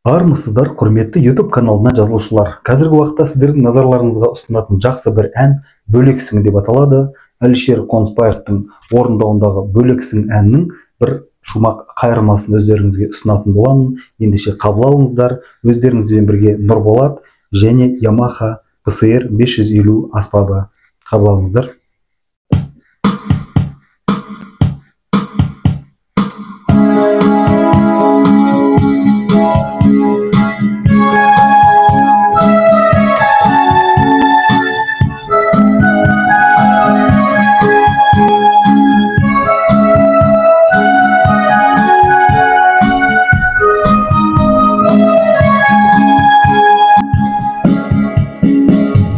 Армысыздар, құрметті YouTube каналына жазылушылар. Қазіргі уақытта сіздердің назарларыңызға ұсынатын жақсы бір ән «Бөлексің» деп аталады. Әлішер Қонысбаевтың орындауындағы «Бөлексің» әнінің бір шумақ қайырмасын өздеріңізге ұсынатын боламын. Ендеше қабыл алыңыздар. Өздеріңізбен бірге Нұрболат және Yamaha PSR 550 аспабы. Қабыл алыңыздар.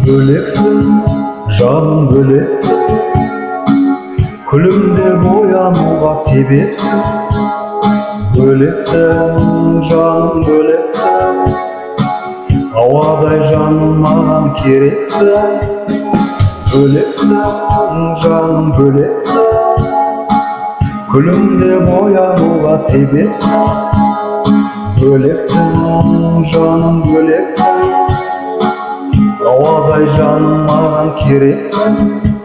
Böleksin, canım böleksin, külümde boyanуға себепсің. Böleksin, canım böleksin, ауадай жаным маған керексің. Böleksin, canım böleksin, külümde boyanуға себепсің. Böleksin, canım böleksin, ауадай жаным маған керексің.